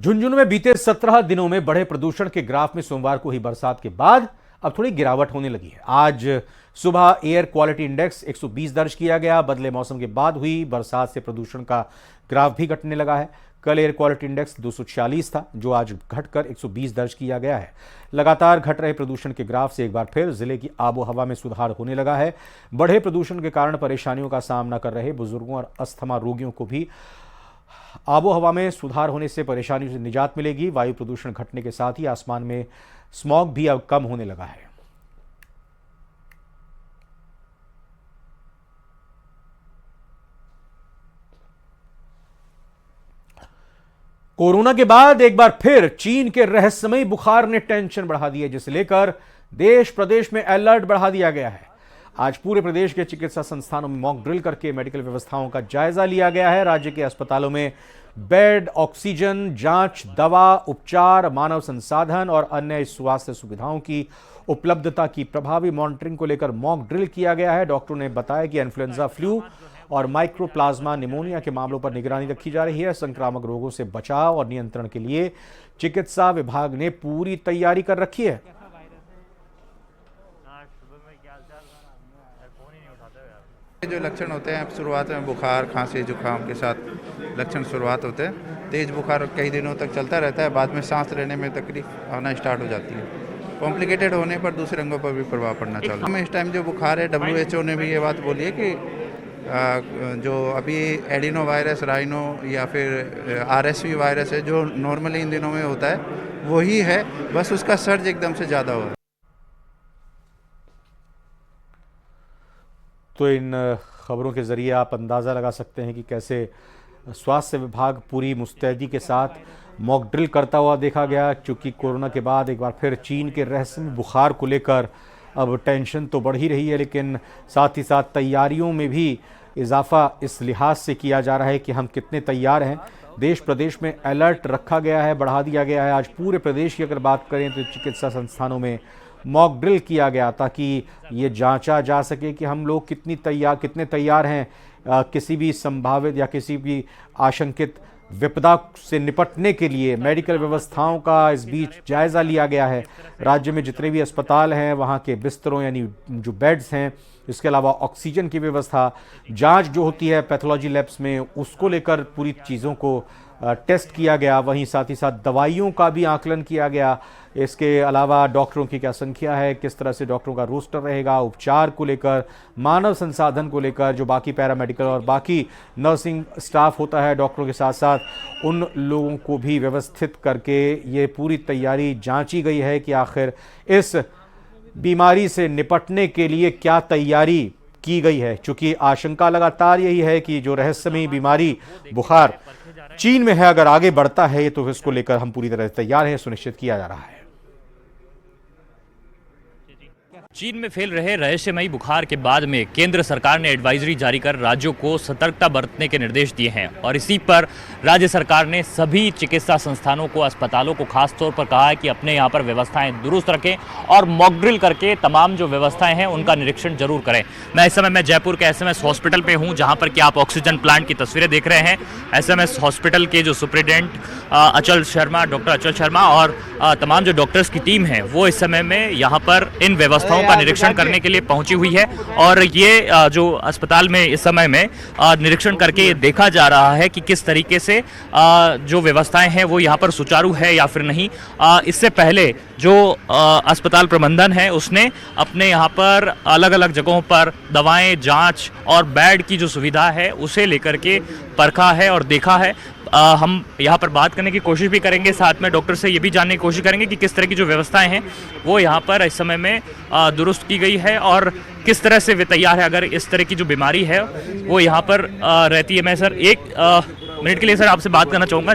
झुंझुनू में बीते 17 दिनों में बढ़े प्रदूषण के ग्राफ में सोमवार को हुई बरसात के बाद अब थोड़ी गिरावट होने लगी है। आज सुबह एयर क्वालिटी इंडेक्स 120 दर्ज किया गया। बदले मौसम के बाद हुई बरसात से प्रदूषण का ग्राफ भी घटने लगा है। कल एयर क्वालिटी इंडेक्स 246 था, जो आज घटकर 120 दर्ज किया गया है। लगातार घट रहे प्रदूषण के ग्राफ से एक बार फिर जिले की आबो हवा में सुधार होने लगा है। बढ़े प्रदूषण के कारण परेशानियों का सामना कर रहे बुजुर्गों और अस्थमा रोगियों को भी आबो हवा में सुधार होने से परेशानियों से निजात मिलेगी। वायु प्रदूषण घटने के साथ ही आसमान में स्मॉग भी अब कम होने लगा है। कोरोना के बाद एक बार फिर चीन के रहस्यमयी बुखार ने टेंशन बढ़ा दी है, जिसे लेकर देश प्रदेश में अलर्ट बढ़ा दिया गया है। आज पूरे प्रदेश के चिकित्सा संस्थानों में मॉक ड्रिल करके मेडिकल व्यवस्थाओं का जायजा लिया गया है। राज्य के अस्पतालों में बेड, ऑक्सीजन, जांच, दवा, उपचार, मानव संसाधन और अन्य स्वास्थ्य सुविधाओं की उपलब्धता की प्रभावी मॉनिटरिंग को लेकर मॉक ड्रिल किया गया है। डॉक्टरों ने बताया कि इन्फ्लुएंजा फ्लू और माइक्रोप्लाज्मा निमोनिया के मामलों पर निगरानी रखी जा रही है। संक्रामक रोगों से बचाव और नियंत्रण के लिए चिकित्सा विभाग ने पूरी तैयारी कर रखी है। जो लक्षण होते हैं शुरुआत में बुखार, खांसी, जुकाम के साथ लक्षण शुरुआत होते हैं। तेज बुखार कई दिनों तक चलता रहता है, बाद में सांस लेने में तकलीफ आना स्टार्ट हो जाती है। कॉम्प्लिकेटेड होने पर दूसरे अंगों पर भी प्रभाव पड़ना चालू है। इस टाइम जो बुखार है, WHO ने भी ये बात बोली है कि जो अभी एडिनो वायरस, राइनो या फिर RSV वायरस है, जो नॉर्मली इन दिनों में होता है वही है, बस उसका सर्ज एकदम से ज़्यादा हुआ है। तो इन खबरों के जरिए आप अंदाज़ा लगा सकते हैं कि कैसे स्वास्थ्य विभाग पूरी मुस्तैदी के साथ मॉक ड्रिल करता हुआ देखा गया। क्योंकि कोरोना के बाद एक बार फिर चीन के रहस्यमय बुखार को लेकर अब टेंशन तो बढ़ ही रही है, लेकिन साथ ही साथ तैयारियों में भी इजाफा इस लिहाज से किया जा रहा है कि हम कितने तैयार हैं। देश प्रदेश में अलर्ट रखा गया है, बढ़ा दिया गया है। आज पूरे प्रदेश की अगर बात करें तो चिकित्सा संस्थानों में मॉक ड्रिल किया गया ताकि ये जांचा जा सके कि हम लोग कितने तैयार हैं किसी भी संभावित या किसी भी आशंकित विपदा से निपटने के लिए। मेडिकल व्यवस्थाओं का इस बीच जायजा लिया गया है। राज्य में जितने भी अस्पताल हैं वहाँ के बिस्तरों यानी जो बेड्स हैं, इसके अलावा ऑक्सीजन की व्यवस्था, जांच जो होती है पैथोलॉजी लैब्स में, उसको लेकर पूरी चीज़ों को टेस्ट किया गया। वहीं साथ ही साथ दवाइयों का भी आकलन किया गया। इसके अलावा डॉक्टरों की क्या संख्या है, किस तरह से डॉक्टरों का रोस्टर रहेगा, उपचार को लेकर, मानव संसाधन को लेकर, जो बाकी पैरामेडिकल और बाकी नर्सिंग स्टाफ होता है डॉक्टरों के साथ साथ, उन लोगों को भी व्यवस्थित करके ये पूरी तैयारी जांची गई है कि आखिर इस बीमारी से निपटने के लिए क्या तैयारी की गई है। चूंकि आशंका लगातार यही है कि जो रहस्यमयी बीमारी बुखार चीन में है, अगर आगे बढ़ता है तो इसको लेकर हम पूरी तरह से तैयार हैं, सुनिश्चित किया जा रहा है। चीन में फैल रहे रहस्यमयी बुखार के बाद में केंद्र सरकार ने एडवाइजरी जारी कर राज्यों को सतर्कता बरतने के निर्देश दिए हैं और इसी पर राज्य सरकार ने सभी चिकित्सा संस्थानों को, अस्पतालों को खास तौर पर कहा है कि अपने यहाँ पर व्यवस्थाएं दुरुस्त रखें और मॉक ड्रिल करके तमाम जो व्यवस्थाएं हैं उनका निरीक्षण जरूर करें। इस समय मैं जयपुर के SMS हॉस्पिटल पे हूँ, जहाँ पर कि आप ऑक्सीजन प्लांट की तस्वीरें देख रहे हैं। SMS हॉस्पिटल के जो सुप्रिटेंडेंट अचल शर्मा, डॉक्टर अचल शर्मा और तमाम जो डॉक्टर्स की टीम है वो इस समय में यहाँ पर इन व्यवस्थाओं का निरीक्षण करने के लिए पहुंची हुई है। और ये जो अस्पताल में इस समय में निरीक्षण करके देखा जा रहा है कि किस तरीके से जो व्यवस्थाएं हैं वो यहाँ पर सुचारू है या फिर नहीं। इससे पहले जो अस्पताल प्रबंधन है उसने अपने यहाँ पर अलग अलग जगहों पर दवाएं, जांच और बेड की जो सुविधा है उसे लेकर के परखा है और देखा है। हम यहाँ पर बात करने की कोशिश भी करेंगे, साथ में डॉक्टर से ये भी जानने की कोशिश करेंगे कि किस तरह की जो व्यवस्थाएं हैं वो यहाँ पर इस समय में दुरुस्त की गई है और किस तरह से वे तैयार है अगर इस तरह की जो बीमारी है वो यहाँ पर रहती है। मैं सर एक मिनट के लिए सर आपसे बात करना चाहूँगा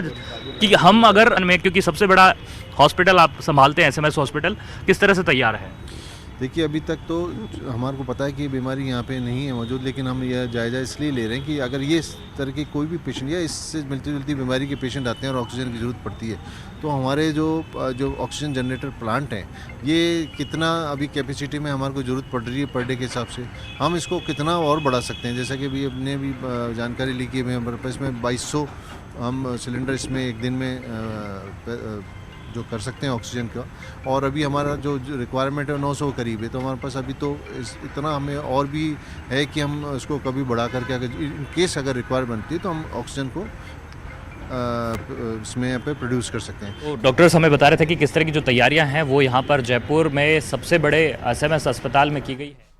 कि हम अगर क्योंकि सबसे बड़ा हॉस्पिटल आप संभालते हैं SMS हॉस्पिटल, किस तरह से तैयार है? देखिए, अभी तक तो हमारे को पता है कि ये बीमारी यहाँ पे नहीं है मौजूद, लेकिन हम यह जायज़ा इसलिए ले रहे हैं कि अगर ये इस तरह की कोई भी पेशेंट या इससे मिलती जुलती बीमारी के पेशेंट आते हैं और ऑक्सीजन की ज़रूरत पड़ती है, तो हमारे जो ऑक्सीजन जनरेटर प्लांट हैं ये कितना अभी कैपेसिटी में हमारे को ज़रूरत पड़ रही है पर डे के हिसाब से, हम इसको कितना और बढ़ा सकते हैं। जैसा कि अभी अपने भी जानकारी ली कि हमारे पास में 2200 हम सिलेंडर इसमें एक दिन में जो कर सकते हैं ऑक्सीजन का। और अभी हमारा जो रिक्वायरमेंट है 900 करीब है, तो हमारे पास अभी तो इतना हमें और भी है कि हम उसको कभी बढ़ा करके अगर इन केस अगर रिक्वायर बनती है तो हम ऑक्सीजन को इसमें यहाँ पे प्रोड्यूस कर सकते हैं। तो डॉक्टर्स हमें बता रहे थे कि किस तरह की जो तैयारियां हैं वो यहाँ पर जयपुर में सबसे बड़े एसएमएस अस्पताल में की गई है।